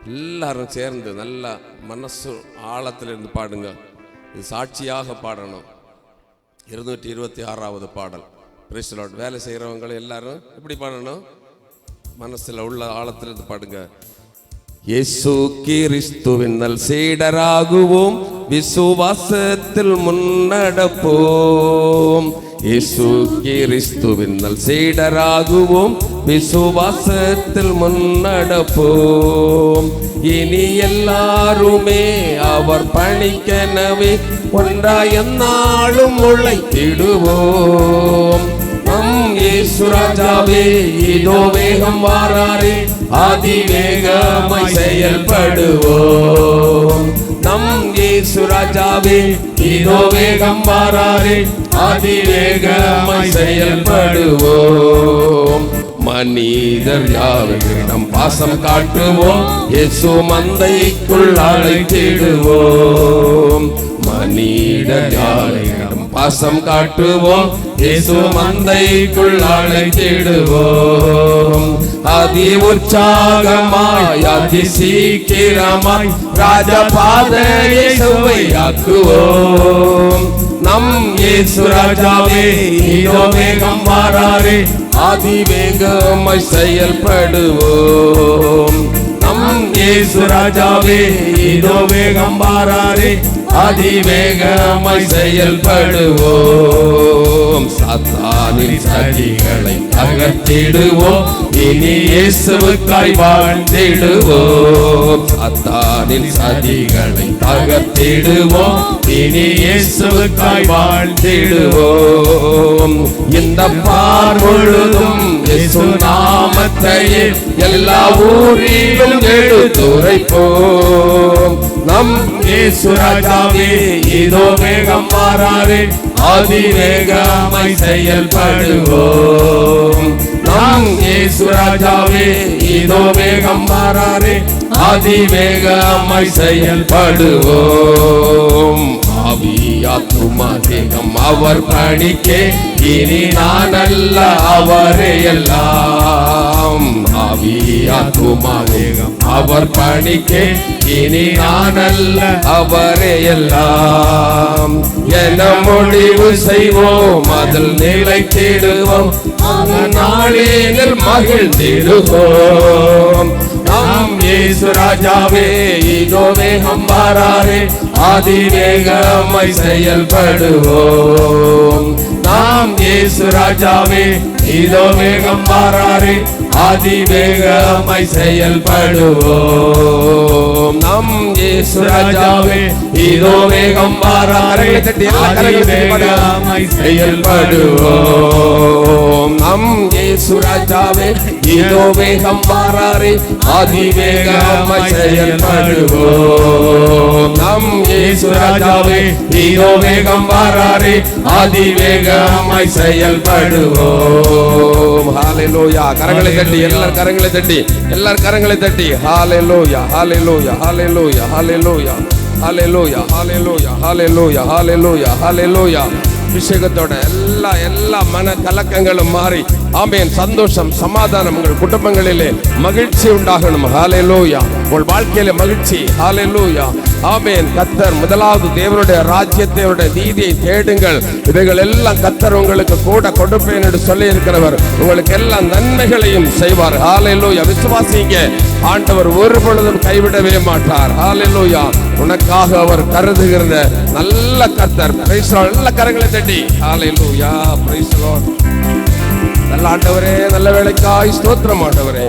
எல்லாரும் சேர்ந்து நல்லா மனசு ஆழத்தில் இருந்து பாடுங்க. இது சாட்சியாக பாடணும். 226வது பாடல். Price the Lord. வேலை செய்கிறவங்க எல்லாரும் எப்படி பாடணும்? மனசில் உள்ள ஆழத்தில் இருந்து பாடுங்க. இயேசு கிறிஸ்துவின் சீடராகுவோம், விசுவாசத்தில் முன்னடப்போம். இயேசு கிறிஸ்துவின் சீடராகுவோம், விசுவாசத்தில் முன்னடப்போம். இனி எல்லாருமே அவர் பணிக்கெனவே ஒன்றாய் எந்நாளும் உழைத்திடுவோம். நம் இயேசு ராஜாவே இதோ வேகம் வாராரே, அதிவேகமாய் செயல்படுவோம். நம் இயேசு ராஜாவே இதோ வேகம் வாராரே, அதிவேகமாய் செயல்படுவோம். மனிதர் யாவரிடம் பாசம் காட்டுவோம், இயேசு மந்தைக்குள் அழைத்திடுவோம். மனிதர் யாவரிடம் பாசம் காட்டுவோம், இயேசு மந்தைக்குள் அழைத்திடுவோம். அதி உற்சாகமாய் அதி சீக்கிரமாய் ராஜபாதையை சுவையாக்குவோம். நம் இயேசு ராஜாவே இதோ வேகம் வாராரே, அதிவேகமாய் செயல்படுவோம். நம் இயேசு ராஜாவே இதோ வேகம் வாராரே, அதிவேகமாய் செயல்படுவோம். சாத்தானின் சதிகளை அகற்றிடுவோம், இனி இயேசுவுக்காய் வாழ்ந்திடுவோம். சாத்தானின் சதிகளை அகற்றிடுவோம், இனி இயேசுவுக்காய் வாழ்ந்திடுவோம். இந்த பார் முழுதும் இயேசு நாமத்தையே எல்லா ஊரிலும் எடுத்துரைப்போம். நம் இயேசு ராஜாவே இதோ வேகம் வாராரே, அதிவேகமாய் செயல்படுவோம். நம் இயேசு ராஜாவே இதோ வேகம் வாராரே, அதிவேகமாய் செயல்படுவோம். ஆவியாத்துமா தேகம் அவர் பணிக்கே, இனி நான் அல்ல அவரே எல்லாம். ஆவியாத்துமா தேகம் அவர் பணிக்கே, இனி நான் அல்ல அவரே எல்லாம். என முடிவு செய்வோம், அதில் நிலைத்திடுவோம், அந்த நாளில் மகிழ்ந்திடுவோம். நம் இயேசு ராஜாவே இதோ வேகம் வாராரே, அதிவேகமாய் செயல்படுவோம். நாம் இயேசு ராஜாவே இதோ வேகம் வாராரே, அதிவேகமாய் செயல்படுவோம். நம் இயேசு ராஜாவே இதோ வேகம் வாராரே, அதிவேகமாய் செயல்படுவோம். நம் இயேசு ராஜாவே இதோ வேகம் வாராரே, அதிவேகமாய் செயல்படுவோம். நம் இயேசு ராஜாவே இதோ வேகம் வாராரே, அதிவேகமாய் செயல்படுவோம். ஹalleluya. கரங்களை தட்டி எல்லார் கரங்களை தட்டி எல்லார் கரங்களை தட்டி ஹalleluya ஹalleluya ஹalleluya ஹalleluya ஹalleluya ஹalleluya ஹalleluya ஹalleluya ஹalleluya. அபிஷேகத்தோட எல்லா மன கலக்கங்களும் மாறி ஆமென். சந்தோஷம் சமாதானம் உங்கள் குடும்பங்களிலே மகிழ்ச்சி உண்டாகணும். ஹalleluya. உங்கள் வாழ்க்கையில மகிழ்ச்சி. ஹalleluya. ஆமென். கர்த்தர் முதலாவது தேவனுடைய ராஜ்யத்தை நீதியை தேடுங்கள், இவைகள் எல்லாம் கர்த்தர் உங்களுக்கு கூட கொடுப்பேன் என்று சொல்லி இருக்கிறவர். உங்களுக்கு எல்லா நன்மைகளையும் செய்வார். ஹalleluya. விசுவாசிங்க, ஆண்டவர் ஒரு பொழுதும் கைவிடவே மாட்டார். ஹalleluya. உனக்காக அவர் கருதுகிற நல்ல கர்த்தர். Price the Lord. நல்ல கரங்களை தட்டி ஹalleluya. Price the Lord. நல்ல ஆண்டவரே, நல்ல வேளைக்காய் ஸ்தோத்திரம் ஆண்டவரே.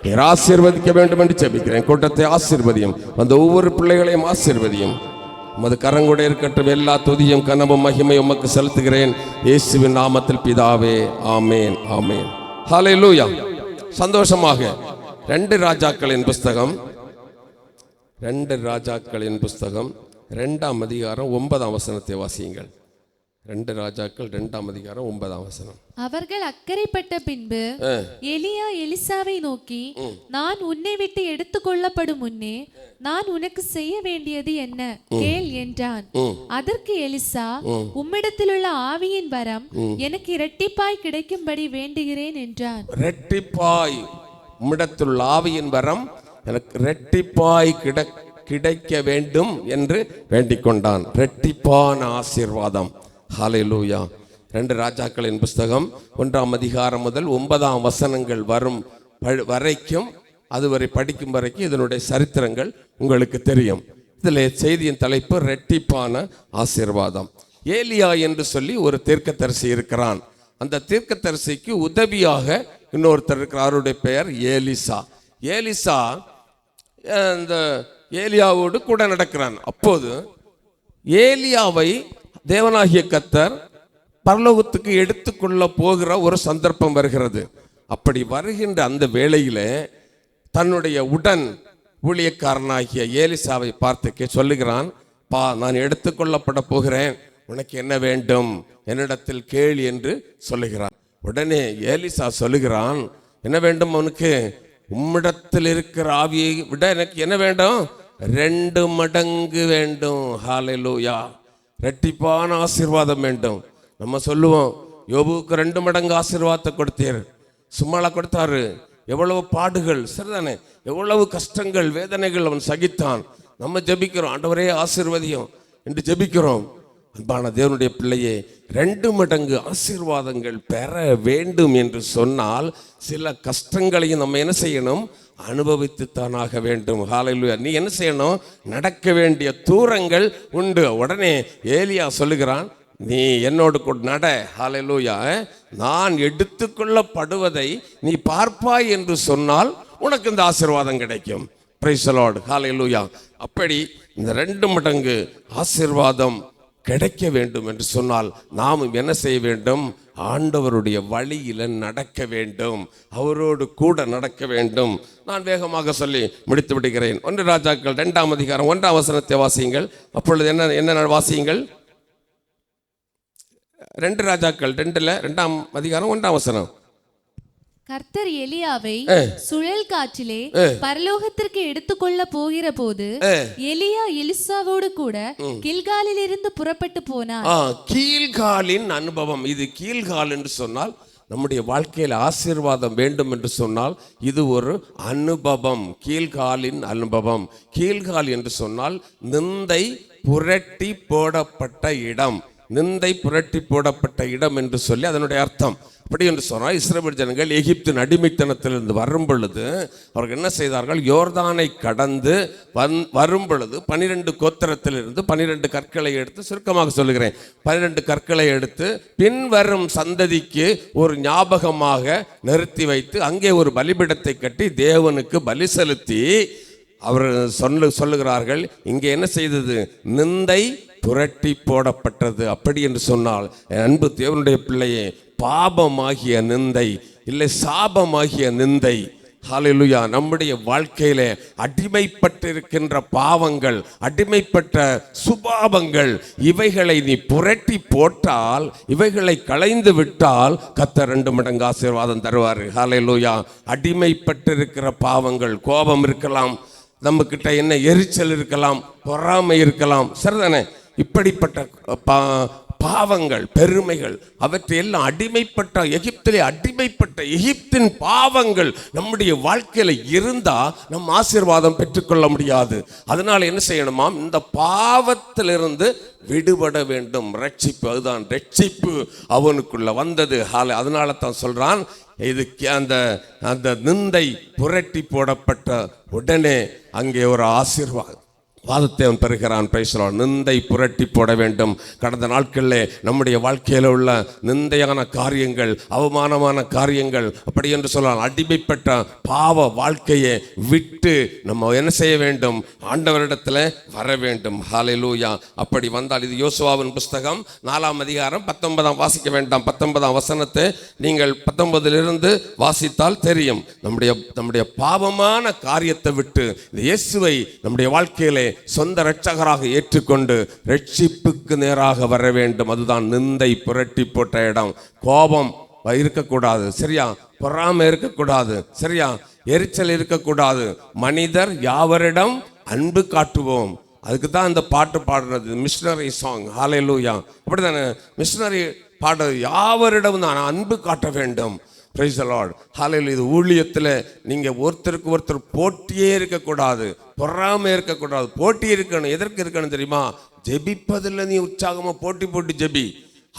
நீர் ஆசீர்வதிக்க வேண்டும் என்று ஜெபிக்கிறேன். கூட்டத்தை ஆசீர்வதியும், அந்த ஒவ்வொரு பிள்ளைகளையும் ஆசீர்வதியும். உமது கரங்கூட இருக்கட்டும். எல்லா துதியும் கனமும் மகிமையும் உமக்கு செலுத்துகிறேன், இயேசுவின் நாமத்தில் பிதாவே. ஆமேன் ஆமேன். ஹalleluya. சந்தோஷமாக 2 ராஜாக்களின் புஸ்தகம் 2ஆம் அதிகாரம் 9ஆம் வசனத்தை வாசியுங்கள். 2 ராஜாக்கள் 2ஆம் அதிகாரம் 9ஆம் வசனம். அவர்கள் அக்கறைப்பட்ட பின்பு எலியா எலிசாவை நோக்கி, நான் உன்னை விட்டு எடுத்துக்கொள்ளப்படும் முன்னே நான் உனக்கு செய்ய வேண்டியது என்ன கேள் என்றான். அதற்கு எலிசா, உம்மிடத்திலுள்ள ஆவியின் வரம் எனக்கு இரட்டிப்பாய் கிடைக்கும்படி வேண்டுகிறேன் என்றான். இரட்டிப்பாய் உம்மிடத்திலுள்ள ஆவியின் வரம் எனக்கு ரெட்டிப்பாய் கிடைக்க வேண்டும் என்று வேண்டிக் கொண்டான். ரெட்டிப்பான ஆசீர்வாதம். ஹல்லேலூயா. 2 ராஜாக்களின் புஸ்தகம் 1ஆம் அதிகாரம் முதல் 9ஆம் வசனங்கள் வரும் வரைக்கும், அதுவரை படிக்கும் வரைக்கும் இதனுடைய சரித்திரங்கள் உங்களுக்கு தெரியும். இதில் செய்தியின் தலைப்பு ரெட்டிப்பான ஆசீர்வாதம். ஏலியா என்று சொல்லி ஒரு தீர்க்கதரிசி இருக்கிறான். அந்த தீர்க்கதரிசிக்கு உதவியாக இன்னொருத்தர் இருக்கிறார். அவருடைய பெயர் ஏலிசா. ஏலிசா அந்த ஏலியாவோடு கூட நடக்கிறான். அப்போது ஏலியாவை தேவனாகிய கர்த்தர் பரலோகத்துக்கு எடுத்துக்கொள்ள போகிற ஒரு சந்தர்ப்பம் வருகிறது. அப்படி வருகின்ற அந்த வேளையில தன்னுடைய உடன் ஊழியக்காரனாகிய ஏலிசாவை பார்த்து சொல்லுகிறான், நான் எடுத்துக்கொள்ளப்பட போகிறேன், உனக்கு என்ன வேண்டும், என்னிடத்தில் கேள் என்று சொல்லுகிறான். உடனே ஏலிசா சொல்லுகிறான், என்ன வேண்டும் அவனுக்கு? உம்மிடத்தில் இருக்கிற ஆவியை விட எனக்கு என்ன வேண்டும்? 2 மடங்கு வேண்டும். ஹல்லேலூயா. ரெட்டிப்பான ஆசீர்வாதம் வேண்டும். நம்ம சொல்லுவோம், யோபுவுக்கு 2 மடங்கு ஆசீர்வாதத்தை கொடுத்தீர். சும்மாலா கொடுத்தாரு? எவ்வளவு பாடுகள், சரிதானே, எவ்வளவு கஷ்டங்கள் வேதனைகள் அவன் சகித்தான். நம்ம ஜெபிக்கிறோம், ஆண்டவரே ஆசீர்வதியும் என்று ஜெபிக்கிறோம். அன்பான தேவனுடைய பிள்ளையே, 2 மடங்கு ஆசீர்வாதங்கள் பெற வேண்டும் என்று சொன்னால் சில கஷ்டங்களையும் நம்ம என்ன செய்யணும்? அனுபவித்துத்தானாக வேண்டும். ஹல்லேலூயா. நீ என்ன செய்யணும்? நடக்க வேண்டிய தூரங்கள் உண்டு. உடனே ஏலியா சொல்லுகிறான், நீ என்னோடு கூட நட. ஹல்லேலூயா. நான் எடுத்துக்கொள்ளப்படுவதை நீ பார்ப்பாய் என்று சொன்னால் உனக்கு இந்த ஆசீர்வாதம் கிடைக்கும். Praise the lord. ஹல்லேலூயா. அப்படி இந்த 2 மடங்கு ஆசீர்வாதம் கிடைக்க வேண்டும் என்று சொன்னால் நாமும் என்ன செய்ய வேண்டும்? ஆண்டவருடைய வழியில நடக்க வேண்டும், அவரோடு கூட நடக்க வேண்டும். நான் வேகமாக சொல்லி முடித்து விடுகிறேன். 1 ராஜாக்கள் 2ஆம் அதிகாரம் 1ஆம் வசனத்தை வாசியுங்கள். அப்பொழுது என்ன வாசியுங்கள்? 2 ராஜாக்கள் 2ஆம் அதிகாரம் 1ஆம் வசனம். கர்த்தர் எலியாவை சுழல் காற்றிலே பரலோகத்திற்கு எடுத்துக்கொள்ள போகிற போது எலியா எலிசாவோடு கூட கில்காலில் இருந்து புறப்பட்டு போனார். கீழ்காலின் அனுபவம் இது. கீழ்கால் என்று சொன்னால் நம்முடைய வாழ்க்கையில் ஆசீர்வாதம் வேண்டும் என்று சொன்னால் இது ஒரு அனுபவம். கீழ்காலின் அனுபவம். கீழ்கால் என்று சொன்னால் நிந்தை புரட்டி போடப்பட்ட இடம். நிந்தை புரட்டி போடப்பட்ட இடம் என்று சொல்லி அதனுடைய அர்த்தம். அப்படி என்று சொன்னால் இஸ்ரவேல் ஜனங்கள் எகிப்தின் அடிமைத்தனத்திலிருந்து வரும் பொழுது அவர்கள் என்ன செய்தார்கள்? யோர்தானை கடந்து வரும் பொழுது 12 கோத்திரத்திலிருந்து 12 கற்களை எடுத்து, சுருக்கமாக சொல்லுகிறேன், 12 கற்களை எடுத்து பின்வரும் சந்ததிக்கு ஒரு ஞாபகமாக நிறுத்தி வைத்து அங்கே ஒரு பலிபீடத்தை கட்டி தேவனுக்கு பலி செலுத்தி அவர் சொல்லுகிறார்கள், இங்கே என்ன செய்தது? நிந்தை புரட்டி போடப்பட்டது. அப்படி என்று சொன்னால் அன்பு தேவனுடைய பிள்ளையே, பாபமாகிய நிந்தை இல்லை சாபமாகிய நிந்தை, ஹல்லேலூயா, நம்முடைய வாழ்க்கையிலே அடிமைப்பட்டிருக்கின்ற பாவங்கள், அடிமைப்பட்ட சுபாவங்கள், இவைகளை நீ புரட்டி போட்டால், இவைகளை களைந்து விட்டால் கர்த்தர் 2 மடங்கு ஆசீர்வாதம் தருவார். ஹல்லேலூயா. அடிமைப்பட்டிருக்கிற பாவங்கள், கோபம் இருக்கலாம், நம்ம கிட்ட என்ன எரிச்சல் இருக்கலாம், பொறாமை இருக்கலாம், சரிதானே, இப்படிப்பட்ட பாவங்கள், பெருமைகள், அவற்றையெல்லாம் அடிமைப்பட்ட எகிப்திலே அடிமைப்பட்ட எகிப்தின் பாவங்கள் நம்முடைய வாழ்க்கையில இருந்தா நம்ம ஆசீர்வாதம் பெற்றுக்கொள்ள முடியாது. அதனால என்ன செய்யணுமாம்? இந்த பாவத்திலிருந்து விடுபட வேண்டும். ரட்சிப்பு, அதுதான் ரட்சிப்பு அவனுக்குள்ள வந்தது. அதனால தான் சொல்றான், இதுக்கு அந்த நிந்தை புரட்டி போடப்பட்ட உடனே அங்கே ஒரு ஆசீர்வாதம் வாதத்தை அவன் பெறுகிறான். பேசுகிறான், நிந்தை புரட்டி போட வேண்டும். கடந்த நாட்களில் நம்முடைய வாழ்க்கையில் உள்ள நிந்தையான காரியங்கள், அவமானமான காரியங்கள், அப்படி என்று சொல்லலாம், அடிமைப்பட்ட பாவ வாழ்க்கையை விட்டு நம்ம என்ன செய்ய வேண்டும்? ஆண்டவரிடத்தில் வர வேண்டும். ஹல்லேலூயா. அப்படி வந்தால், இது யோசுவாவின் புஸ்தகம் 4ஆம் அதிகாரம் 19ஆம் வாசிக்க வேண்டாம், 19ஆம் வசனத்தை நீங்கள் 19லிருந்து வாசித்தால் தெரியும். நம்முடைய பாவமான காரியத்தை விட்டு இயேசுவை நம்முடைய வாழ்க்கையிலே சொந்த இரட்சகராக ஏற்றுக்கொண்டு ரட்சிப்புக்கு நேராக வர வேண்டும். அதுதான் நிந்தை புரட்டி போட்ட இடம். கோபம் இருக்கக்கூடாது, சரியா, பொறாமை இருக்கக்கூடாது, சரியா, எரிச்சல் இருக்கக்கூடாது. மனிதர் யாவரிடம் அன்பு காட்டுவோம். அதுக்கு தான் இந்த பாட்டு பாடுறது, மிஷனரி சாங். ஹல்லேலூயா. அப்படித்தானே, மிஷனரி பாடுறது, யாவரிடம் நான் அன்பு காட்ட வேண்டும். Praise the lord. ஹல்லேலூயா. இது ஊழியத்தில் நீங்க ஒருத்தருக்கு ஒருத்தர் போட்டியே இருக்கக்கூடாது, பொறாமை இருக்கக்கூடாது. போட்டி இருக்கணும். எதற்கு இருக்கணும் தெரியுமா? ஜெபிப்பதில் நீ உற்சாகமா போட்டி ஜெபி,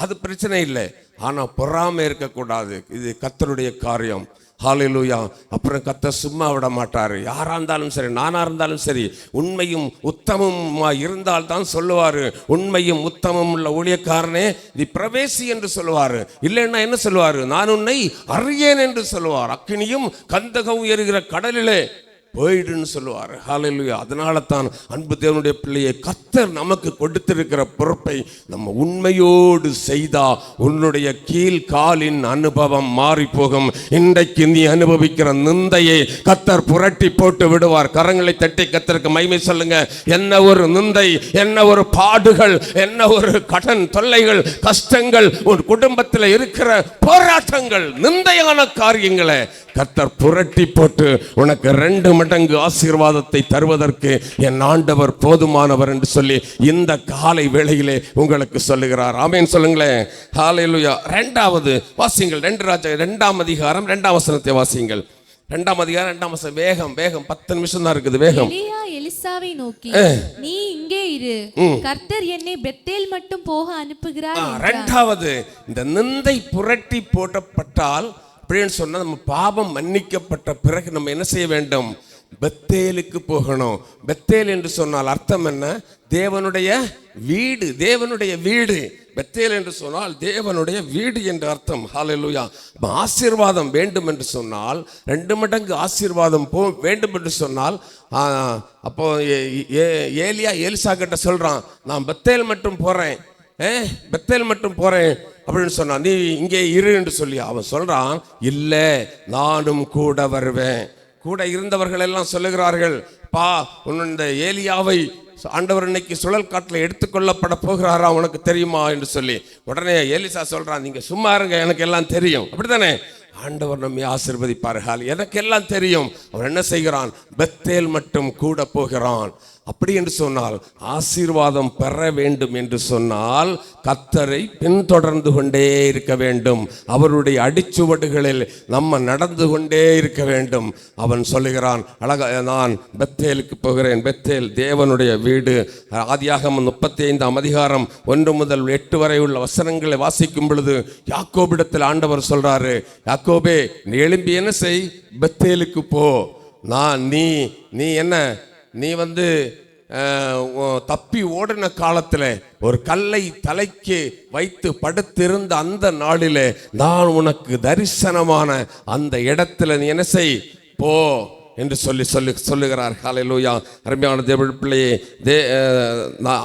அது பிரச்சனை இல்லை. ஆனா பொறாமை இருக்கக்கூடாது. இது கர்த்தருடைய காரியம். ஹல்லேலூயா. அப்புறம் கர்த்தர் சும்மா விட மாட்டாரு. யாரா இருந்தாலும் சரி, நானா இருந்தாலும் சரி, உண்மையும் உத்தமமா இருந்தால் தான் சொல்லுவாரு, உண்மையும் உத்தமம் உள்ள ஊழியக்காரனே நீ பிரவேசி என்று சொல்லுவாரு. இல்லைன்னா என்ன சொல்லுவாரு? நான் உன்னை அறியேன் என்று சொல்லுவார். அக்கினியும் கந்தகம் எரிகிற கடலிலே போயிடுன்னு சொல்லுவார். ஹல்லேலூயா. அதனால தான் அன்பு தேவனுடைய பிள்ளையை கர்த்தர் நமக்கு கொடுத்திருக்கிற பொறுப்பை நம்ம உண்மையோடு செய்தா உன்னுடைய கீழ் காலின் அனுபவம் மாறி போகும். இன்றைக்கு நீ அனுபவிக்கிற நிந்தையை கர்த்தர் புரட்டி போட்டு விடுவார். கரங்களை தட்டி கர்த்தருக்கு மகிமை சொல்லுங்க. என்ன ஒரு நிந்தை, என்ன ஒரு பாடுகள், என்ன ஒரு கடன் தொல்லைகள், கஷ்டங்கள், உன் குடும்பத்தில் இருக்கிற போராட்டங்கள், நிந்தையான காரியங்களை கர்த்தர் புரட்டி போட்டு உனக்கு 2 மடங்கு ஆசீர்வாதத்தை தருவதற்கு என் ஆண்டவர் போதுமானவர் என்று சொல்லி இந்த காலை வேளையிலே உங்களுக்கு சொல்லுகிறார். ஆமென் சொல்லுங்களேன். ஹல்லேலூயா. 2வது வாசிங்கள். 2 ராஜாக்கள் 2ஆம் அதிகாரம் 2ஆம் வசனத்தை வாசிங்கள். 2ஆம் அதிகாரம் 2ஆம் வசனம். வேகம் 10 நிமிஷம் தான் இருக்குது. வேகம். எலியா எலிசாவை நோக்கி, நீ இங்கே இரு, கர்த்தர் என்னை பெத்தேல் மட்டும் போக அனுப்புகிறார். 2வது, இந்த நிந்தை புரட்டி போட்டப்பட்டால் அப்படின்னு சொன்னா நம்ம பாவம் மன்னிக்கப்பட்ட பிறகு நம்ம என்ன செய்ய வேண்டும்? பெத்தேலுக்கு போகணும். பெத்தேல் என்று சொன்னால் அர்த்தம் என்ன? தேவனுடைய வீடு. தேவனுடைய வீடு. பெத்தேல் என்று சொன்னால் தேவனுடைய வீடு என்று அர்த்தம். ஹல்லேலூயா. ஆசீர்வாதம் வேண்டும் என்று சொன்னால், 2 மடங்கு ஆசீர்வாதம் வேண்டும் என்று சொன்னால், அப்போ ஏலியா எலிசா கிட்ட சொல்றான், நான் பெத்தேல் மட்டும் போறேன், பெத்தேல் மட்டும் போறேன் அப்படின்னு சொன்னான். நீ இங்கே இரு என்று சொல்லி அவன் சொல்றான், இல்ல நானும் கூட வருவேன். கூட இருந்தவர்கள் எல்லாம் சொல்லுகிறார்கள், பா இந்த ஏலியாவை ஆண்டவர் இன்னைக்கு சுழல் காட்டில் எடுத்துக்கொள்ளப்பட போகிறாரா உனக்கு தெரியுமா என்று சொல்லி. உடனே எலிசா சொல்றான், நீங்க சும்மா இருங்க, எனக்கு எல்லாம் தெரியும். அப்படித்தானே? ஆண்டவர் நம்மை ஆசீர்வதிப்பார்கள், எனக்கு எல்லாம் தெரியும். அவன் என்ன செய்கிறான்? பெத்தேல் மட்டும் கூட போகிறான். அப்படி என்று சொன்னால், ஆசீர்வாதம் பெற வேண்டும் என்று சொன்னால் கர்த்தரை பின்தொடர்ந்து கொண்டே இருக்க வேண்டும். அவருடைய அடிச்சுவடுகளில் நம்ம நடந்து கொண்டே இருக்க வேண்டும். அவன் சொல்லுகிறான் அழகா, நான் பெத்தேலுக்கு போகிறேன். பெத்தேல் தேவனுடைய வீடு. ஆதியாகமம் 35ஆம் அதிகாரம் 1 முதல் 8 வரை உள்ள வசனங்களை வாசிக்கும் பொழுது யாக்கோபிடத்தில் ஆண்டவர் சொல்றாரு, யாக்கோபே நீ எழும்பி என்ன செய்? பெத்தேலுக்கு போ. நீ என்ன, நீ தப்பி ஓடின காலத்தில் ஒரு கல்லை தலைக்கு வைத்து படுத்திருந்த அந்த நாளிலே நான் உனக்கு தரிசனமான அந்த இடத்துல நீ என்ன செய்? போ என்று சொல்லுகிறார். ஹல்லேலூயா. அருமையான தேவ பிள்ளையே,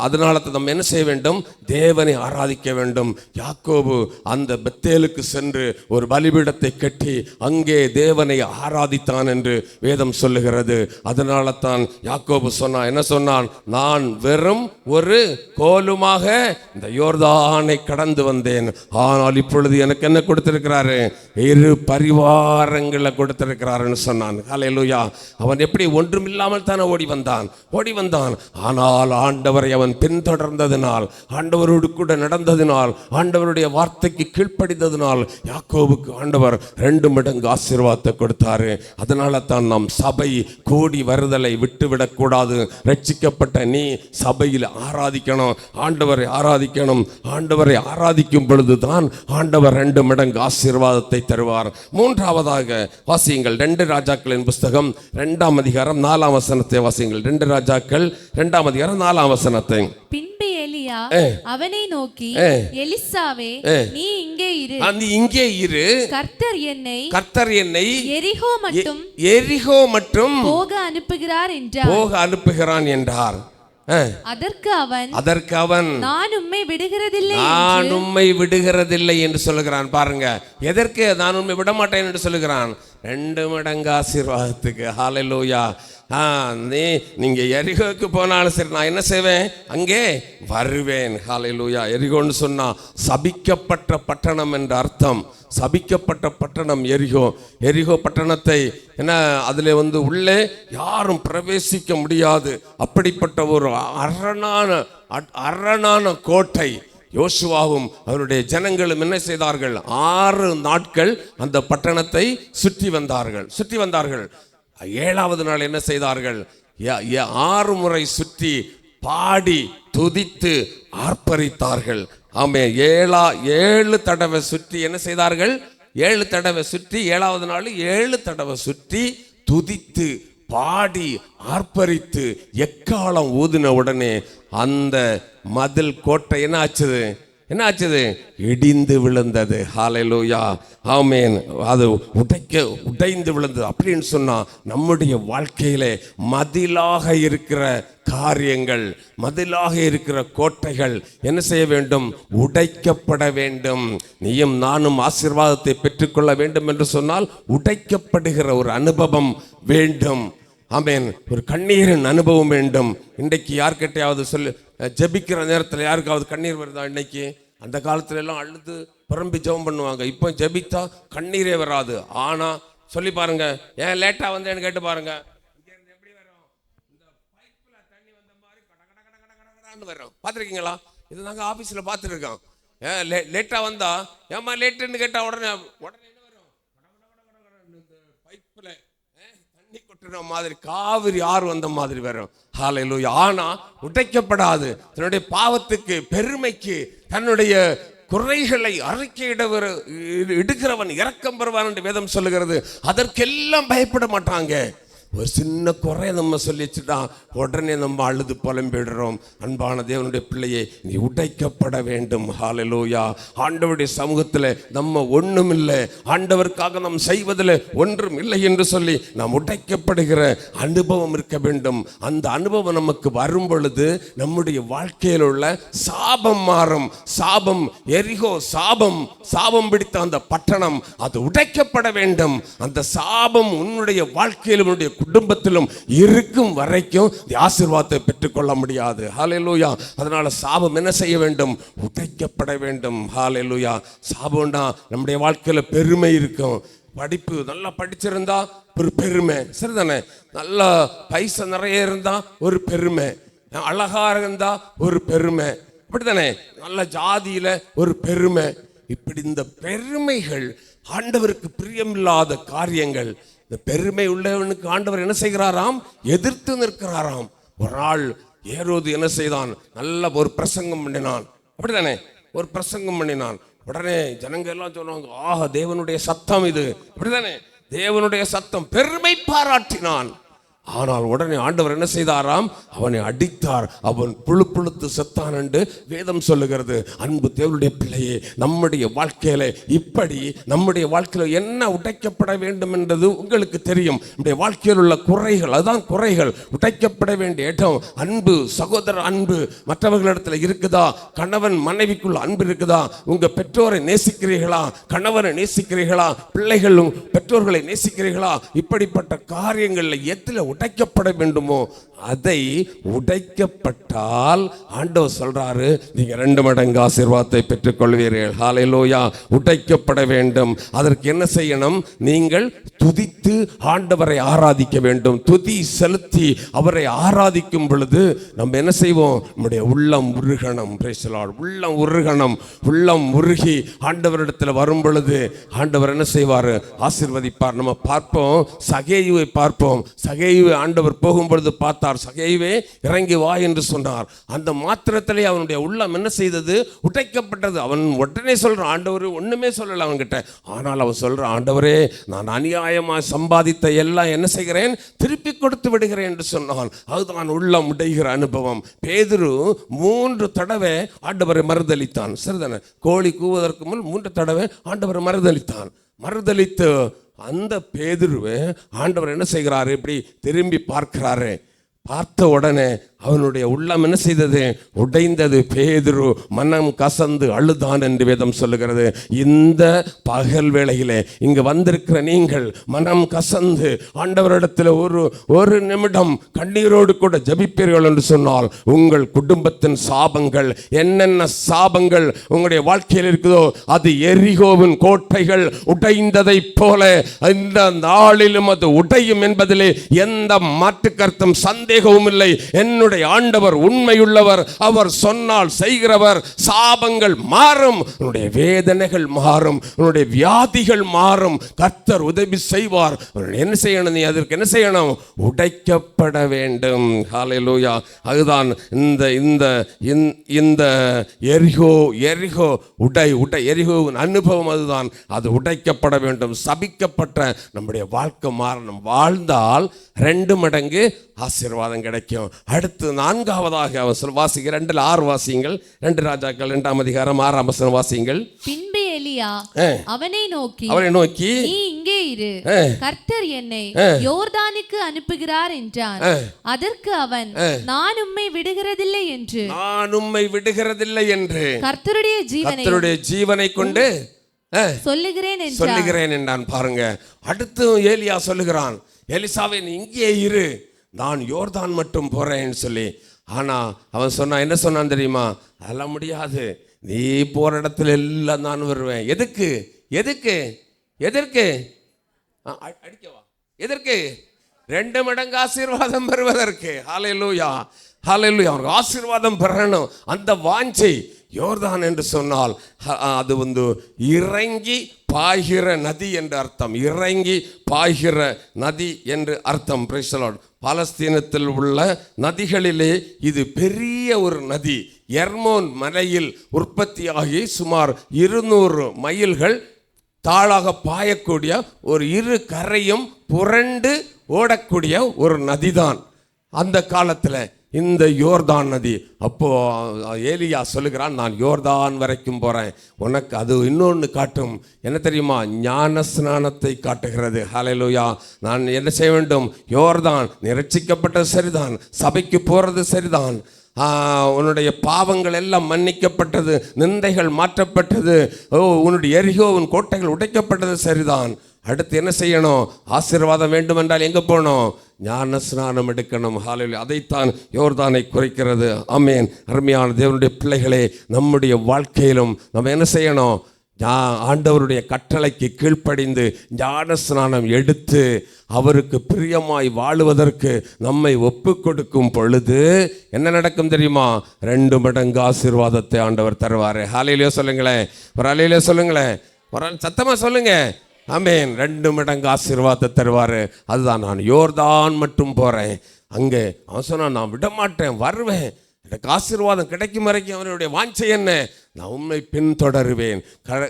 அதனால நம்ம என்ன செய்ய வேண்டும்? தேவனை ஆராதிக்க வேண்டும். யாக்கோபு அந்த பெத்தேலுக்கு சென்று ஒரு பலிபீடத்தை கட்டி அங்கே தேவனை ஆராதித்தான் என்று வேதம் சொல்லுகிறது. அதனால தான் யாக்கோபு என்ன சொன்னான்? நான் வெறும் ஒரு கோலுமாக இந்த யோர்தானை கடந்து வந்தேன், ஆனால் இப்பொழுது எனக்கு என்ன கொடுத்திருக்கிறாரு? 2 பரிவாரங்களை கொடுத்திருக்கிறாருன்னு சொன்னான். ஹல்லேலூயா. அவன் எப்படி ஒன்றுமில்லாமல் தானே ஓடி வந்தான். ஆனால் ஆண்டவரை அவன் பின்தொடர்ந்ததினால், ஆண்டவரோடு கூட நடந்ததினால், ஆண்டவருடைய வார்த்தைக்கு கீழ்ப்படிந்ததினால் யாக்கோபுக்கு ஆண்டவர் 2 மடங்கு ஆசீர்வாதத்தை கொடுத்தாரு. அதனால தான் நாம் சபை கூடி வருதலை விட்டுவிடக்கூடாது. ரட்சிக்கப்பட்ட நீ சபையில் ஆராதிக்கணும், ஆண்டவரை ஆராதிக்கணும். ஆண்டவரை ஆராதிக்கும் பொழுதுதான் ஆண்டவர் 2 மடங்கு ஆசீர்வாதத்தை தருவார். 3வதாக வாசியுங்கள். 2 ராஜாக்களின் புஸ்தகம் 2ஆம் அதிகாரம் 4ஆம் வசனத்தை வாசியுங்கள். 2 ராஜாக்கள் 2ஆம் அதிகாரம் 4ஆம் வசனத்தை. பின்பு எலியா அவனை நோக்கி, எலிசாவே நீ இங்கே இரு, கர்த்தர் என்னை எரிகோ மட்டும் போக அனுப்புகிறான் என்றார். அதற்கு அவன் நான் உம்மை விடுகிறதில்லை என்று சொல்லுகிறான். பாருங்க, எதற்கு நான் உம்மை விட மாட்டேன் என்று சொல்லுகிறான்? 2 மடங்கு ஆசீர்வாதத்துக்கு. ஹல்லேலூயா. நீங்க எரிகோக்கு போனாலும் சரி, நான் என்ன செய்வேன்? அங்கே வருவேன். ஹல்லேலூயா. எரிகோன்னு சொன்னா சபிக்கப்பட்ட பட்டணம் என்ற அர்த்தம். சபிக்கப்பட்ட பட்டணம் எரிகோ பட்டணத்தை என்ன, அதில் உள்ளே யாரும் பிரவேசிக்க முடியாது. அப்படிப்பட்ட ஒரு அரணான கோட்டை. யோசுவாவும் அவருடைய ஜனங்களும் என்ன செய்தார்கள்? 6 நாட்கள் அந்த பட்டணத்தை சுற்றி வந்தார்கள். 7வது நாள் என்ன செய்தார்கள்? 6 முறை சுற்றி பாடி துதித்து ஆர்ப்பரித்தார்கள். ஆமே, 7 தடவை சுற்றி என்ன செய்தார்கள்? 7 தடவை சுற்றி, 7வது நாள் 7 தடவை சுற்றி துதித்து பாடி ஆர்ப்பரித்து எக்காலம் ஊதின உடனே அந்த மதில் கோட்டை என்ன ஆச்சுது? இடிந்து விழுந்தது. ஹல்லேலூயா, ஆமென். அது உடைந்து விழுந்தது. அப்படின்னு சொன்னா நம்முடைய வாழ்க்கையிலே மதிலாக இருக்கிற காரியங்கள், மதிலாக இருக்கிற கோட்டைகள் என்ன செய்ய வேண்டும்? உடைக்கப்பட வேண்டும். நீயும் நானும் ஆசீர்வாதத்தை பெற்றுக்கொள்ள வேண்டும் என்று சொன்னால் உடைக்கப்படுகிற ஒரு அனுபவம் வேண்டும். ஆமென். ஒரு கண்ணீரின் அனுபவம் வேண்டும். இன்றைக்கு யார்கிட்டையாவது சொல்லு, ஜெபிக்கிற நேரத்தில் யாருக்காவது கண்ணீர் வருதா? இன்னைக்கு அந்த காலத்துல எல்லாம் அழுது புறம்பி ஜெபம் பண்ணுவாங்க. இப்போ ஜெபித்தா கண்ணீரே வராது. ஆனா சொல்லி பாருங்க, ஏன் லேட்டா வந்தேன்னு கேட்டு பாருங்க. எப்படி வரும்? இந்த பைப்ல தண்ணி வந்த மாதிரி கடகடகடகடகடன்னு வரும். பார்த்துருக்கீங்களா? இது நாங்கள் ஆஃபீஸில் பார்த்துருக்கோம். ஏன் லேட்டா வந்தா, ஏமா லேட்டுன்னு கேட்டா உடனே என்ன வரும்? பைப்ல தண்ணி கொட்டுற மாதிரி, காவிரி ஆறு வந்த மாதிரி வரும். ஹல்லேலூயா. ஆனா உடைக்கப்படாது. தன்னுடைய பாவத்துக்கு, பெருமைக்கு, தன்னுடைய குறைகளை இடுகிறவன் இரக்கம் பெறுவான் என்று வேதம் சொல்லுகிறது. அதற்கெல்லாம் பயப்பட மாட்டாங்க. ஒரு சின்ன குறை நம்ம சொல்லிச்சுட்டா உடனே நம்ம அழுது புலம்பிடுறோம். அன்பான தேவனுடைய பிள்ளையே, நீ உடைக்கப்பட வேண்டும். ஹல்லேலூயா. ஆண்டவருடைய சமூகத்தில் நம்ம ஒன்றும் இல்லை, ஆண்டவருக்காக நாம் செய்வதில் ஒன்றும் இல்லை என்று சொல்லி நாம் உடைக்கப்படுகிற அனுபவம் இருக்க வேண்டும். அந்த அனுபவம் நமக்கு வரும் பொழுது நம்முடைய வாழ்க்கையில் உள்ள சாபம் மாறும். சாபம், எரிகோ சாபம் பிடித்த அந்த பட்டணம் அது உடைக்கப்பட வேண்டும். அந்த சாபம் உன்னுடைய வாழ்க்கையில், உன்னுடைய குடும்பத்திலும் இருக்கும் வரைக்கும் ஆசீர்வாதத்தை பெற்றுக்கொள்ள முடியாது. ஹல்லேலூயா. அதனால சாபம் என்ன செய்ய வேண்டும்? உடைக்கப்பட வேண்டும். ஹல்லேலூயா. சாபம்னா நம்முடைய வாழ்க்கையில பெருமை இருக்கும். படிப்பு நல்லா படிச்சிருந்தா ஒரு பெருமை, சரிதானே? நல்ல பைசா நிறைய இருந்தா ஒரு பெருமை, அழகா இருந்தா ஒரு பெருமை, அப்படித்தானே? நல்ல ஜாதியில ஒரு பெருமை. இப்படி இந்த பெருமைகள் ஆண்டவருக்கு பிரியமில்லாத காரியங்கள். இந்த பெருமை உள்ளவனுக்கு ஆண்டவர் என்ன செய்கிறாராம்? எதிர்த்து நிற்கிறாராம். ஒரு நாள் ஏரோது என்ன செய்தான்? நல்ல ஒரு பிரசங்கம் பண்ணினான், அப்படித்தானே? ஒரு பிரசங்கம் பண்ணினான். உடனே ஜனங்க எல்லாம் சொன்னாங்க, ஆஹா, தேவனுடைய சத்தம் இது, அப்படித்தானே? தேவனுடைய சத்தம். பெருமை பாராட்டினான். ஆனால் உடனே ஆண்டவர் என்ன செய்தாராம்? அவனை அடித்தார். அவன் புழுத்து செத்தான் என்று வேதம் சொல்லுகிறது. அன்பு தேவனுடைய பிள்ளையே, நம்முடைய வாழ்க்கையில இப்படி நம்முடைய வாழ்க்கையில என்ன உடைக்கப்பட வேண்டும் என்றது உங்களுக்கு தெரியும். நம்முடைய வாழ்க்கையில் உள்ள குறைகள், அதுதான் குறைகள். உடைக்கப்பட வேண்டிய இடம் அன்பு, சகோதர அன்பு மற்றவர்களிடத்தில் இருக்குதா? கணவன் மனைவிக்குள்ள அன்பு இருக்குதா? உங்க பெற்றோரை நேசிக்கிறீர்களா? கணவனை நேசிக்கிறீர்களா? பிள்ளைகளும் பெற்றோர்களை நேசிக்கிறீர்களா? இப்படிப்பட்ட காரியங்கள்ல எத்துல உடைக்கப்பட வேண்டுமோ அதை உடைக்கப்பட்டால் ஆண்டவர் சொல்றாரு, நீங்க 2 மடங்கு ஆசீர்வாதத்தை பெற்றுக் கொள்வீர்கள். ஹல்லேலூயா. உடைக்கப்பட வேண்டும். அதற்கு என்ன செய்யணும்? நீங்கள் துதித்து ஆண்டவரை ஆராதிக்க வேண்டும். துதி செலுத்தி அவரை ஆராதிக்கும் பொழுது நம்ம என்ன செய்வோம்? நம்முடைய உள்ளம் உருகணும். Price the Lord. உள்ளம் உருகணும். உள்ளம் உருகி ஆண்டவரிடத்தில் வரும் பொழுது ஆண்டவர் என்ன செய்வார்? ஆசீர்வதிப்பார். நம்ம பார்ப்போம், சகேயுவை பார்ப்போம். சகேயுவை ஆண்டவர் போகும் பொழுது பார்த்தார். சகேயுவே, இறங்கி வா என்று சொன்னார். அந்த மாத்திரத்திலே அவனுடைய உள்ளம் என்ன செய்தது? உடைக்கப்பட்டது. அவன் உடனே சொல்றான், ஆண்டவர் ஒண்ணுமே சொல்லல அவன்கிட்ட. ஆனால் அவன் சொல்றான், ஆண்டவரே, நான் அநியாயமாக சம்பாதித்த எல்லாம் என்ன செய்கிறேன்? திருப்பி கொடுத்து விடுகிறேன் என்று சொன்னான். அதுதான் உள்ளம் உடைகிற அனுபவம். பேதுரு 3 தடவை ஆண்டவரை மறுதலித்தான். சரிதானே? கோழி கூவதற்கு முன் 3 தடவை ஆண்டவரை மறுதலித்து அந்த பேதுருவை ஆண்டவர் என்ன செய்கிறாரு? இப்படி திரும்பி பார்க்கிறாரு. பார்த்த உடனே அவனுடைய உள்ளம் என்ன செய்தது? உடைந்தது. பேதுரு மனம் கசந்து அழுதான் என்று வேதம் சொல்லுகிறது. இந்த பகல் வேளையிலே இங்கு வந்திருக்கிற நீங்கள் மனம் கசந்து ஆண்டவரிடத்தில் ஒரு நிமிடம் கண்ணீரோடு கூட ஜெபிப்பீர்கள் என்று சொன்னால் உங்கள் குடும்பத்தின் சாபங்கள், என்னென்ன சாபங்கள் உங்களுடைய வாழ்க்கையில் இருக்குதோ அது எரிகோவின் கோட்டைகள் உடைந்ததை போல இந்த நாளிலும் அது உடையும் என்பதிலே எந்த மாற்று கருத்தும் சந்தேகமும் இல்லை. என்னுடைய நம்முடைய ஆண்டவர் உண்மையுள்ளவர், அவர் சொன்னால் செய்கிறவர். சாபங்கள் மாறும், உன்னுடைய வேதனைகள் மாறும், உன்னுடைய வியாதிகள் மாறும். கர்த்தர் உதவி செய்வார். என்ன செய்யணும்? நீ அதற்கு என்ன செய்யணும்? உடைக்கப்பட வேண்டும். ஹல்லேலூயா. அதுதான் இந்த எரிகோ எரிகோவின் அனுபவம் அதுதான். அது உடைக்கப்பட வேண்டும். சபிக்கப்பட்ட நம்முடைய வாழ்க்கை மாறணும். வாழ்ந்தால் 2 மடங்கு ஆசீர்வாதம் கிடைக்கும். அடுத்து 4வதாக அவர் வாசிங்க, 2:6 வாசிங்கள். 2 ராஜாக்கள் 2ஆம் அதிகாரம் 6ஆம் வசனம் வாசிங்கள். பின்பு எலியா அவனை நோக்கி நீ இங்கே இரு, கர்த்தர் என்னை யோர்தானுக்கு அனுப்புகிறார் என்றான். அதற்கு அவன் நான் உம்மை விடுகிறதில்லை என்று கர்த்தருடைய ஜீவனை கொண்டு சொல்லுகிறேன் என்றான். பாருங்க, அடுத்து ஏலியா சொல்லுகிறான், எலிசாவே நீ இங்கே இரு, நான் யோர்தான் மட்டும் போறேன்னு சொல்லி. ஆனா அவன் சொன்னான், என்ன சொன்னான் தெரியுமா? அதெல்லாம் முடியாது, நீ போற இடத்துல எல்லாம் நான் வருவேன். எதற்கு அடிக்கவா? எதற்கு? 2 மடங்கு ஆசீர்வாதம் பெறுவதற்கு. ஹல்லேலூயா, ஹல்லேலூயா. அவருக்கு ஆசீர்வாதம் பெறணும். அந்த வாஞ்சை. யோர்தான் என்று சொன்னால் அது இறங்கி பாய்கிற நதி என்று அர்த்தம். இறங்கி பாய்கிற நதி என்று அர்த்தம். Price the Lord. பாலஸ்தீனத்தில் உள்ள நதிகளிலே இது பெரிய ஒரு நதி. எர்மோன் மலையில் உற்பத்தியாகி சுமார் 200 மைல்கள் தாளாக பாயக்கூடிய ஒரு 2 கரையும் புரண்டு ஓடக்கூடிய ஒரு நதிதான் அந்த காலத்தில் இந்த யோர்தான் நதி. அப்போ ஏலியா சொல்லுகிறான், நான் யோர்தான் வரைக்கும் போறேன். உனக்கு அது இன்னொன்று காட்டும். என்ன தெரியுமா? ஞான ஸ்நானத்தை காட்டுகிறது. ஹல்லேலூயா. நான் என்ன செய்ய வேண்டும்? யோர்தான், நீ ரட்சிக்கப்பட்டது சரிதான், சபைக்கு போறது சரிதான், உன்னுடைய பாவங்கள் எல்லாம் மன்னிக்கப்பட்டது, நிந்தைகள் மாற்றப்பட்டது, உன்னுடைய எரிகோவின் கோட்டைகள் உடைக்கப்பட்டது சரிதான். அடுத்து என்ன செய்யணும்? ஆசீர்வாதம் வேண்டும் என்றால் எங்கே போகணும்? ஞான ஸ்நானம் எடுக்கணும். ஹல்லேலூயா. அதைத்தான் யோர்தானை குறைக்கிறது. ஆமென். அருமையான தேவனுடைய பிள்ளைகளே, நம்முடைய வாழ்க்கையிலும் நம்ம என்ன செய்யணும்? ஆண்டவருடைய கட்டளைக்கு கீழ்ப்படிந்து ஞான ஸ்நானம் எடுத்து அவருக்கு பிரியமாய் வாழுவதற்கு நம்மை ஒப்பு கொடுக்கும் பொழுது என்ன நடக்கும் தெரியுமா? 2 மடங்கு ஆசீர்வாதத்தை ஆண்டவர் தருவார். ஹல்லேலூயா சொல்லுங்களேன். ஒரு ஹல்லேலூயா சொல்லுங்களேன். ஒரு சத்தமா சொல்லுங்க. ஆமென். 2 மடங்கு ஆசீர்வாதத்தை தருவார். அதுதான், நான் யோர்தான் மட்டும் போகிறேன். அங்கே அவன் சொன்னான், நான் விட மாட்டேன், வருவேன், எனக்கு ஆசீர்வாதம் கிடைக்கும் வரைக்கும். அவனுடைய வாஞ்சை என்ன? நான் உண்மை பின்தொடருவேன்.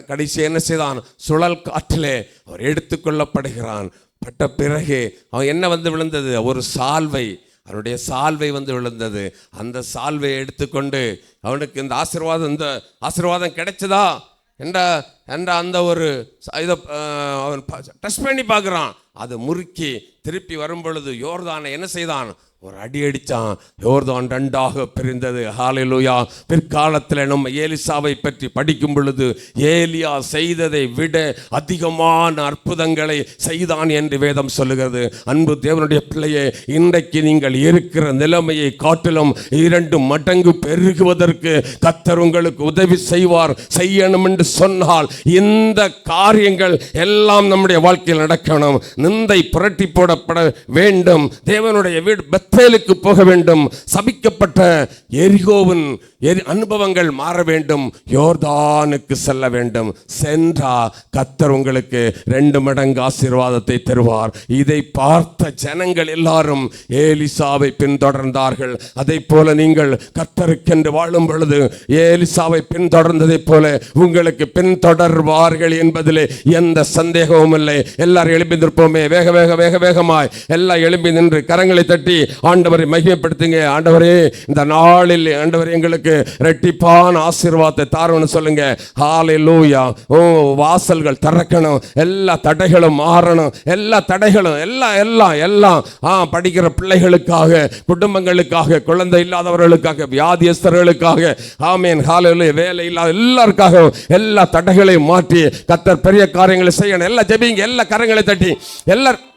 கடைசி என்ன செய்தான்? சுழல் காற்றிலே அவர் எடுத்துக்கொள்ளப்படுகிறான். பட்ட பிறகு அவன் என்ன விழுந்தது? ஒரு சால்வை, அவனுடைய சால்வை விழுந்தது. அந்த சால்வையை எடுத்துக்கொண்டு அவனுக்கு இந்த ஆசீர்வாதம் கிடைச்சதா என்ற அந்த ஒரு இதை அவன் டெஸ்ட் பண்ணி பார்க்குறான். அதை முறுக்கி திருப்பி வரும் பொழுது யோர்தானை என்ன செய்தான்? ஒரு அடி அடித்தான். யோர்தான் 2ஆக பிரிந்தது. ஹல்லேலூயா. பிற்காலத்தில் நம்ம ஏலிசாவை பற்றி படிக்கும் பொழுது ஏலியா செய்ததை விட அதிகமான அற்புதங்களை செய்தான் என்று வேதம் சொல்லுகிறது. அன்பு தேவனுடைய பிள்ளையே, இன்றைக்கு நீங்கள் இருக்கிற நிலைமையை காட்டிலும் 2 மடங்கு பெருகுவதற்கு கர்த்தர் உங்களுக்கு உதவி செய்வார். செய்யணும் என்று சொன்னால் இந்த காரியங்கள் எல்லாம் நம்முடைய வாழ்க்கையில் நடக்கணும். நிந்தை புரட்டி போடப்பட வேண்டும். தேவனுடைய வீடு பெத்தேலுக்கு போக வேண்டும். சபிக்கப்பட்ட எரிகோவின் அனுபவங்கள் மாற வேண்டும். யோர்தானுக்கு செல்ல வேண்டும். சென்றா கர்த்தர் உங்களுக்கு 2 மடங்கு ஆசீர்வாதத்தை தருவார். இதை பார்த்த ஜனங்கள் எல்லாரும் ஏலிசாவை பின்தொடர்ந்தார்கள். அதை போல நீங்கள் கர்த்தருக்கென்று வாழும் பொழுது ஏலிசாவை பின்தொடர்ந்ததை போல உங்களுக்கு பின்தொடர்வார்கள் என்பதிலே எந்த சந்தேகமும் இல்லை. எல்லாரும் எழுப்பி நிற்போமே. வேகமாய் எல்லாம் எழுப்பி நின்று கரங்களை தட்டி ஆண்டவரை மகிமைப்படுத்துங்க. ஆண்டவரே, இந்த நாளில் ஆண்டவர் எங்களுக்கு இரட்டிப்பான ஆசீர்வாதத்தை தாருன்னு சொல்லுங்க. ஹல்லேலூயா. வாசல்கள் திறக்கணும், எல்லா தடைகளும் மாறணும், எல்லா தடைகளும் எல்லாம் படிக்கிற பிள்ளைகளுக்காக, குடும்பங்களுக்காக, குழந்தை இல்லாதவர்களுக்காக, வியாதியஸ்தர்களுக்காக, ஆமென், ஹல்லேலூயா, வேலை இல்லாத எல்லாருக்காக எல்லா தடைகளையும் மாற்றி கர்த்தர் பெரிய காரியங்களை செய்யணும். எல்லாம் ஜெபிங்க, எல்லா கரங்களை தட்டி எல்லாரும்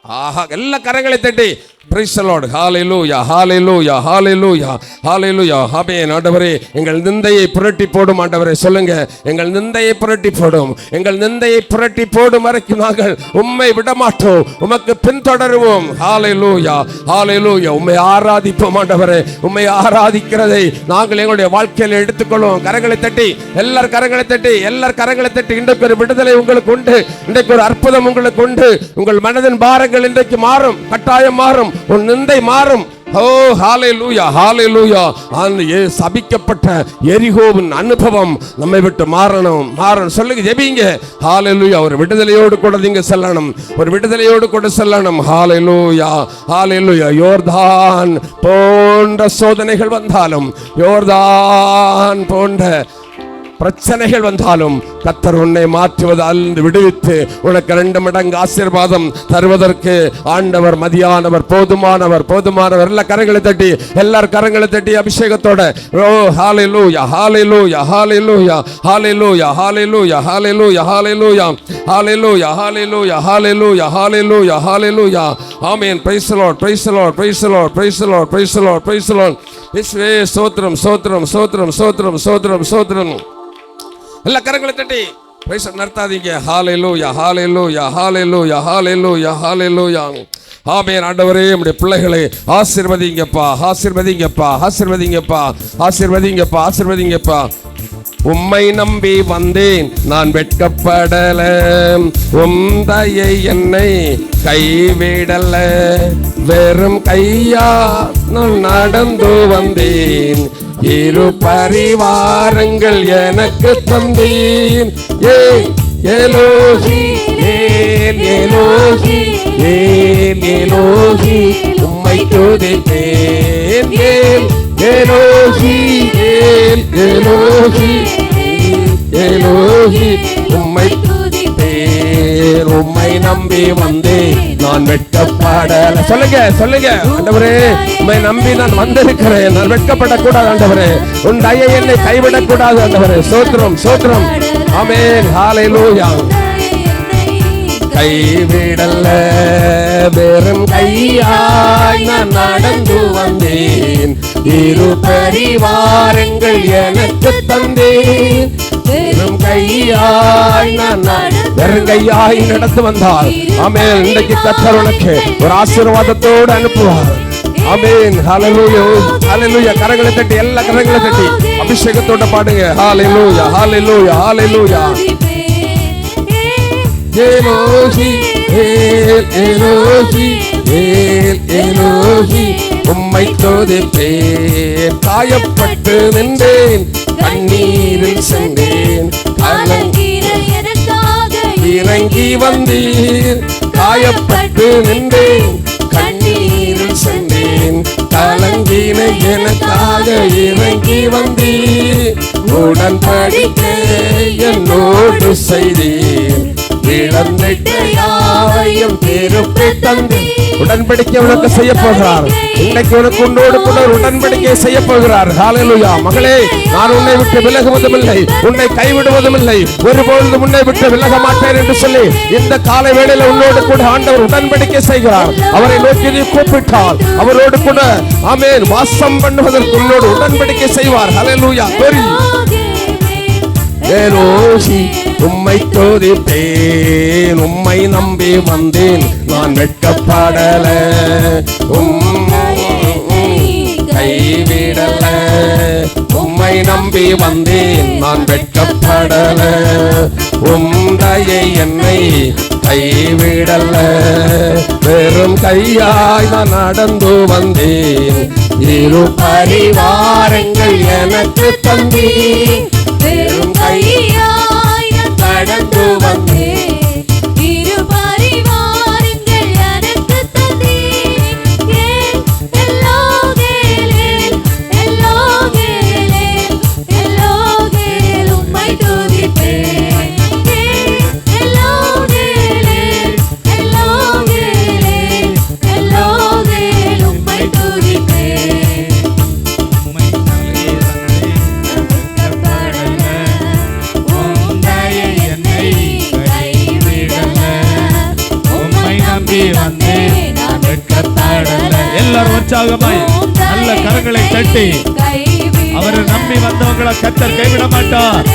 ஆஹா, எல்லா கரங்களை தட்டி praise the Lord. Hallelujah, hallelujah, hallelujah, hallelujah. ஆமென். ஆண்டவரே, எங்கள் நிந்தையை புரட்டி போடும். ஆண்டவரே சொல்லுங்க, எங்கள் நிந்தையை புரட்டி போடும். எங்கள் நிந்தையை புரட்டி போடும் வரைக்கும் நாங்கள் உம்மை விடமாட்டோம், உமக்கு பின்தொடருவோம். Hallelujah, hallelujah. உம்மை ஆராதிப்போம். ஆண்டவரே, உம்மை ஆராதிக்கிறதை நாங்கள் எங்களுடைய வாழ்க்கையில் எடுத்துக்கொள்வோம். கரங்களை தட்டி, எல்லார் கரங்களை தட்டி, எல்லார் கரங்களை தட்டி. இன்றைக்கு ஒரு விடுதலை உங்களுக்கு உண்டு, இன்றைக்கு ஒரு அற்புதம் உங்களுக்கு உண்டு. உங்கள் மனதின் பாரங்கள் இன்றைக்கு மாறும், கட்டாயம் மாறும், உன் நிந்தை மாறும். ஓ ஹalleluya, ஹalleluya. அந்த சபிக்கப்பட்ட எரிகோவின் அனுபவம் நம்மை விட்டு மாறணும். சொல்லுங்க, ஜெபிங்க. ஹalleluya. ஒரு விடுதலையோடு கூட நீங்க செல்லணும், ஒரு விடுதலையோடு கூட செல்லணும். ஹalleluya, ஹalleluya. யோர்தான் போன்ற சோதனைகள் வந்தாலும், யோர்தான் போன்ற பிரச்சனைகள் வந்தாலும் கர்த்தர் உன்னை மாற்றுவதால் விடுவித்து உனக்கு 2 மடங்கு ஆசீர்வாதம் தருவதற்கு ஆண்டவர் மதியானவர், போதுமானவர், போதுமானவர். எல்லா கரங்களை தட்டி, எல்லார் கரங்களை தட்டி அபிஷேகத்தோட ஓ ஹalleluya, ஹalleluya, ஹalleluya, ஹalleluya, ஹalleluya, ஹalleluya, ஹalleluya, ஹalleluya, ஹalleluya, ஹalleluya, ஹalleluya, ஹalleluya. ஆமென். praise the Lord, praise the Lord, praise the Lord, praise the Lord, praise the Lord, praise the Lord. இயேசுவே ஸ்தோத்திரம், ஸ்தோத்திரம், ஸ்தோத்திரம், ஸ்தோத்திரம், ஸ்தோத்திரம், ஸ்தோத்திரம். எல்லா கரங்களை தட்டி பிரைஸ் நடத்தாதீங்க. ஹalleluya, ஹalleluya, ஹalleluya, ஹalleluya, ஹalleluya. ஆமென். ஆண்டவரே, நம்முடைய பிள்ளைகளை ஆசீர்வதிங்கப்பா, ஆசீர்வதிங்கப்பா, ஆசீர்வதிங்கப்பா, ஆசீர்வதிங்கப்பா, ஆசீர்வதிங்கப்பா. உம்மை நம்பி வந்தேன், நான் வெட்கப்படல, உம் தயை என்னை கைவிடல, வெறும் கையா நான் நடந்து வந்தேன், இரு பரிவாரங்கள் எனக்கு தந்தீன். எலோஹி, எலோஹி, எலோஹி, உம்மை துதிப்பேன். எலோஹி, எலோஹி, எலோஹி, உம்மை துதிப்பேன். உம்மை நம்பி வந்தேன், நான் வெட்கப்படல. சொல்லுங்க, சொல்லுங்க. ஆண்டவரே, உம்மை நம்பி நான் வந்திருக்கிறேன், நான் வெட்கப்படக்கூடாது. ஆண்டவரே, உன் தயை என்னை கைவிடக் கூடாது. ஆண்டவரே, ஸ்தோத்திரம், ஸ்தோத்திரம். ஆமென். ஹalleluya. கைவிடல்ல, வெறும் கையாய் நான் நடந்து வந்தேன், இரு பரிவாரங்கள் எனக்கு தந்தேன், வெறும் கையாய் நான் வெறும் கையாய் நடந்து வந்தால் ஆமென். இன்றைக்கு கர்த்தர் உனக்கு ஒரு ஆசீர்வாதத்தோடு அனுப்புவார். ஆமென். ஹalleluya, ஹalleluya. கரங்களை தட்டி, எல்லா கரங்களை தட்டி அபிஷேகத்தோட பாடுங்க. ஹalleluya, ஹalleluya, ஹalleluya. எலோஹி, எலோஹி, எலோஹி, உம்மை துதிப்பேன். காயப்பட்டு நின்றேன், கண்ணீரில் சென்றேன், இறங்கி வந்தீர். காயப்பட்டு நின்றேன், கண்ணீரில் சென்றேன், கலங்கின எனக்காக இறங்கி வந்தீர். உடன்படிக்கை என்னோடு செய்தீர், இழந்திட்டையாவையும் திருப்பி தந்தீர். உடன்படிக்கை உனக்கு செய்ய போகிறார். இன்னைக்கு உனக்கு உன்னோடு கூட உடன்படிக்கை செய்ய போகிறார். ஹalleluya. மகளே, நான் உன்னை விட்டு விலகுவதும் இல்லை, உன்னை கைவிடுவதும் இல்லை, ஒருபொழுதும் உன்னை விட்டு விலக மாட்டேன் என்று சொல்லி இந்த காலை வேளையில உன்னோடு கூட ஆண்டவர் உடன்படிக்கை செய்கிறார். அவரை நோக்கி நீ கூப்பிட்டால் அவரோடு கூட ஆமென் வாசம் பண்ணுவதற்கு உன்னோடு உடன்படிக்கை செய்வார். ஹalleluya. எலோஹி, உம்மை துதிப்பேன். உம்மை நம்பி வந்தேன், நான் வெட்கப்படல, கைவிடல. உம்மை நம்பி வந்தேன், நான் வெட்கப்படல, உம் தயை என்னை கைவிடல, வெறும் கையாய் நான் நடந்து வந்தேன், இரு பரிவாரங்கள் எனக்கு தந்தீர். வெறும் கையாய் நான் கடந்து வந்தேன், இரு பரிவாரங்கள் எனக்கு தந்தீர். எல்லோகேல், எல்லோகேல், எல்லோகேல், உம்மை துதிப்பேன். எல்லோகேல், எல்லோகேல், எல்லோகேல், உம்மை துதிப்பேன். உம்மை நல்ல கரங்களை தட்டி அவரை நம்பி வந்தவங்களை கர்த்தர் கைவிட மாட்டார்.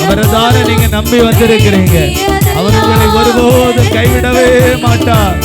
அவரைதானே நீங்க நம்பி வந்திருக்கிறீங்க. அவர் உங்களை ஒருபோதும் கைவிடவே மாட்டார்.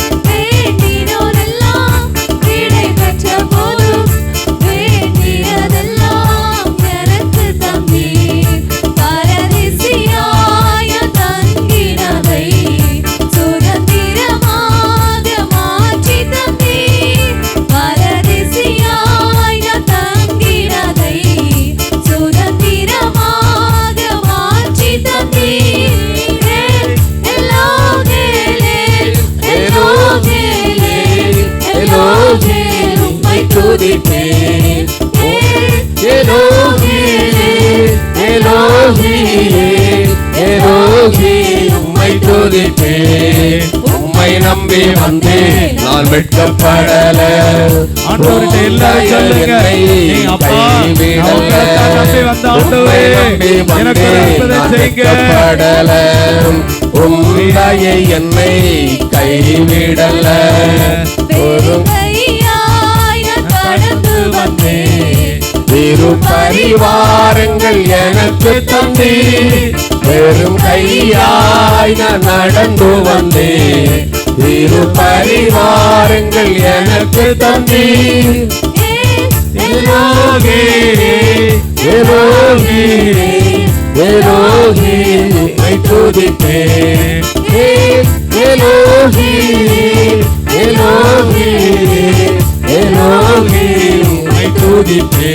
உம்மை நம்பி வந்தேன் நான் வெட்கப்படல. ஆண்டவர்கிட்ட எல்லாரும் சொல்லுங்க, அப்பா நம்பி வந்த ஆண்டவரே எனக்கு அற்புதம் செய்யுங்க. உம்மையை என்னை கைவிடல. இரு பரிவாரங்கள் எனக்கு தந்தி, வெறும் கையாய் நான் நடந்து வந்தேன். இரு பரிவாரங்கள் எனக்கு தந்தி, எலோகி எலோகி எலோகி உம்மை துதிப்பேன். எலோகி எலோகி எலோகி உம்மை துதிப்பேன்.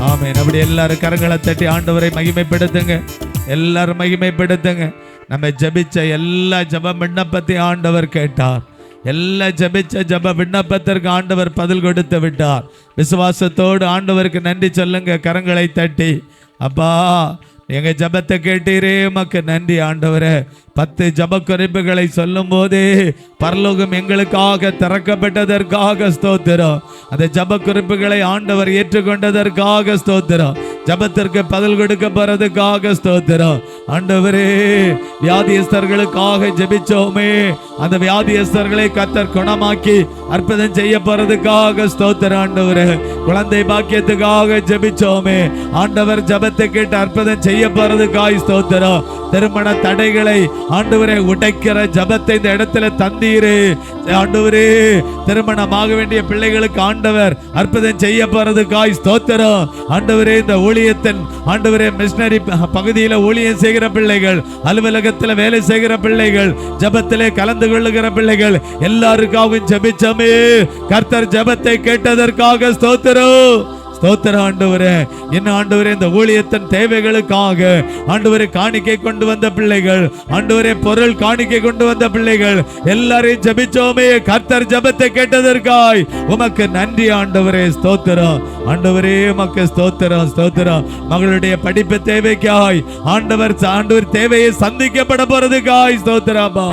ஆமென். அப்படி எல்லாரும் கரங்களை தட்டி ஆண்டவரை மகிமைப்படுத்துங்க. எல்லாரும் மகிமைப்படுத்துங்க. நம்ம ஜெபிச்ச எல்லா ஜெப விண்ணப்பத்தை ஆண்டவர் கேட்டார். எல்லா ஜெபிச்ச ஜெப விண்ணப்பத்திற்கு ஆண்டவர் பதில் கொடுத்து விட்டார். விசுவாசத்தோடு ஆண்டவருக்கு நன்றி சொல்லுங்க. கரங்களை தட்டி, அப்பா எங்க ஜெபத்தை கேட்டீரே, உமக்கு நன்றி ஆண்டவரே. 10 ஜெப குறிப்புகளை சொல்லும் போதே பரலோகம் எங்களுக்காக திறக்கப்பட்டதற்காக ஸ்தோத்திரம். அந்த ஜெப குறிப்புகளை ஆண்டவர் ஏற்றுக்கொண்டதற்காக ஸ்தோத்திரம். ஜெபத்திற்கு பதில் கொடுக்க போறதுக்காக ஸ்தோத்திரம். ஆண்டவரே, வியாதியஸ்தர்களுக்காக ஜெபிச்சோமே, அந்த வியாதியஸ்தர்களை கர்த்தர் குணமாக்கி அற்புதம் செய்ய போறதுக்காக ஸ்தோத்திரம். ஆண்டவரே, குழந்தை பாக்கியத்துக்காக ஜெபிச்சோமே, ஆண்டவர் ஜெபத்தை கேட்டு அற்புதம் செய்ய போறதுக்காக ஸ்தோத்திரம். திருமண தடைகளை ஆண்டவரே உடைக்கிற ஜெபத்தை இந்த இடத்துல தந்தீரே. ஆண்டவரே, திருமணமாக வேண்டிய பிள்ளைகளுக்கு ஆண்டவர் அற்புதம் செய்ய போறதுக்காய் ஸ்தோத்திரம். ஆண்டவரே, இந்த ஊழியத்தின் ஆண்டவரே மிஷனரி பகுதியில் ஊழியம் செய்கிற பிள்ளைகள், அலுவலகத்தில் வேலை செய்கிற பிள்ளைகள், ஜெபத்திலே கலந்து கொள்ளுகிற பிள்ளைகள் எல்லாருக்காகவும் ஜெபிச்சோமே, கர்த்தர் ஜெபத்தை கேட்டதற்காக ஸ்தோத்திரம். ஸ்தோத்திரம் ஆண்டவரே. என்ன ஆண்டவரே, இந்த ஊழியத்தின் தேவைகளுக்காக ஆண்டவரே காணிக்கை கொண்டு வந்த பிள்ளைகள், ஆண்டவரே பொருள் காணிக்கை கொண்டு வந்த பிள்ளைகள் எல்லாரையும் ஜெபிச்சோமே, கர்த்தர் ஜெபத்தை கேட்டதற்காய் உமக்கு நன்றி ஆண்டவரே. ஸ்தோத்திரம் ஆண்டவரே, உமக்கு ஸ்தோத்திரம் ஸ்தோத்திரம். மகளுடைய படிப்பு தேவைக்காய் ஆண்டவர் தேவையை சந்திக்கப்பட போறதுக்காய் ஸ்தோத்திரமா.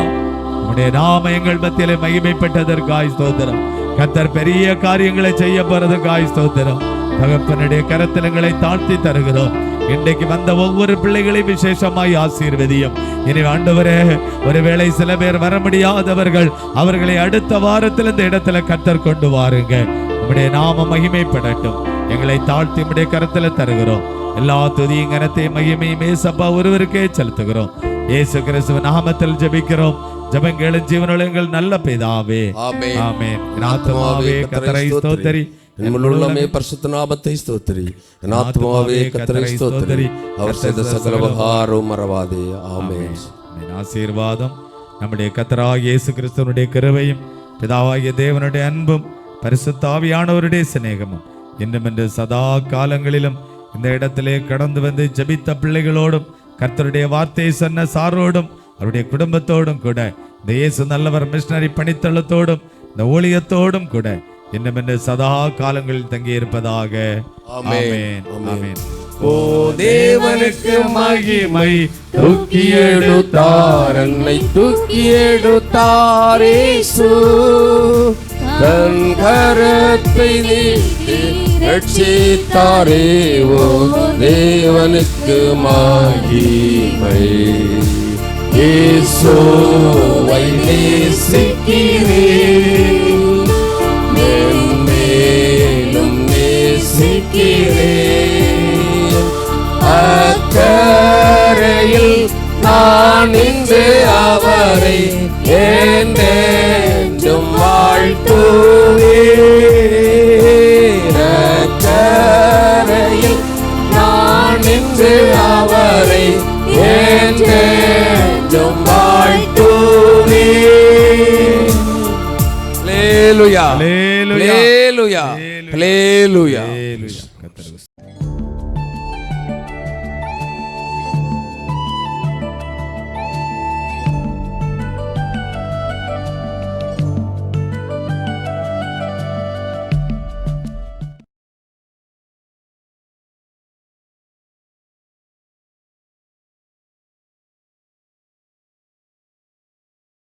உம்முடைய நாம எங்கள் மத்தியிலே மகிமைப்பட்டதற்காய் ஸ்தோத்திரம். கர்த்தர் பெரிய காரியங்களை செய்ய போறதுக்காய் ஸ்தோத்திரம். தகப்பனுடைய கரத்திலங்களை தாழ்த்தி தருகிறோம். இன்றைக்கு வந்த ஒவ்வொரு பிள்ளைகளையும் விசேஷமாய் ஆசீர்வதியும். இனி ஆண்டவரே, ஒருவேளை சில பேர் வர முடியாதவர்கள், அவர்களை அடுத்த வாரத்தில் இந்த இடத்துல கர்த்தர் கொண்டு வாருங்க. உம்முடைய நாம மகிமைப்படட்டும். எங்களை தாழ்த்தி உம்முடைய கரத்துல தருகிறோம். எல்லா துதியும் கனத்தையும் மகிமையும் ஏசப்பா ஒருவருக்கே செலுத்துகிறோம். இயேசு கிறிஸ்துவின் நாமத்தில் ஜெபிக்கிறோம். ஜெபங்களும் ஜீவனுள்ள எங்கள் நல்ல பிதாவே, ஆமென். ஆமென். என் ஆத்துமாவே கர்த்தரை ஸ்தோத்திரி, என் உள்ளமே பரிசுத்த நாமத்தை ஸ்தோத்திரி. என் ஆத்துமாவே கர்த்தரை ஸ்தோத்திரி, அவர் செய்த சகல உபகாரமும் மறவாதே. ஆமென். ஆசீர்வாதம் நம்முடைய கர்த்தராகிய இயேசு கிறிஸ்துவினுடைய கிருபையும் பிதாவாகிய தேவனுடைய அன்பும் பரிசுத்த ஆவியானவருடைய சிநேகமும் இன்னும் என்று சதா காலங்களிலும் இந்த இடத்திலே கடந்து வந்து ஜெபித்த பிள்ளைகளோடும், கர்த்தருடைய வார்த்தையை சொன்ன சாரோடும், அவருடைய குடும்பத்தோடும் கூட, இந்த இயேசு நல்லவர் மிஷனரி பணித்தளத்தோடும், இந்த ஊழியத்தோடும் கூட இன்னும் என்று சதா காலங்களில் தங்கி இருப்பதாக. ஆமென். ஆமென். ஓ தேவனுக்கு மகிமை, தூக்கி எடுத்தார் என்னை, தூக்கி எடுத்தார் இயேசு. தன் கரத்தை நீட்டி ரட்சித்தாரே. ஓ தேவனுக்கு மகிமை. இயேசுவை நேசிக்கிறேன், இரட்சரையில் நான் நின்று அவரை என்றென்றும் வாழ்த்துவேன். ஹல்லேலூயா, ஹல்லேலூயா. ஹல்லேலூயா, ஹல்லேலூயா. ஹல்லேலூயா. கர்த்தருக்கு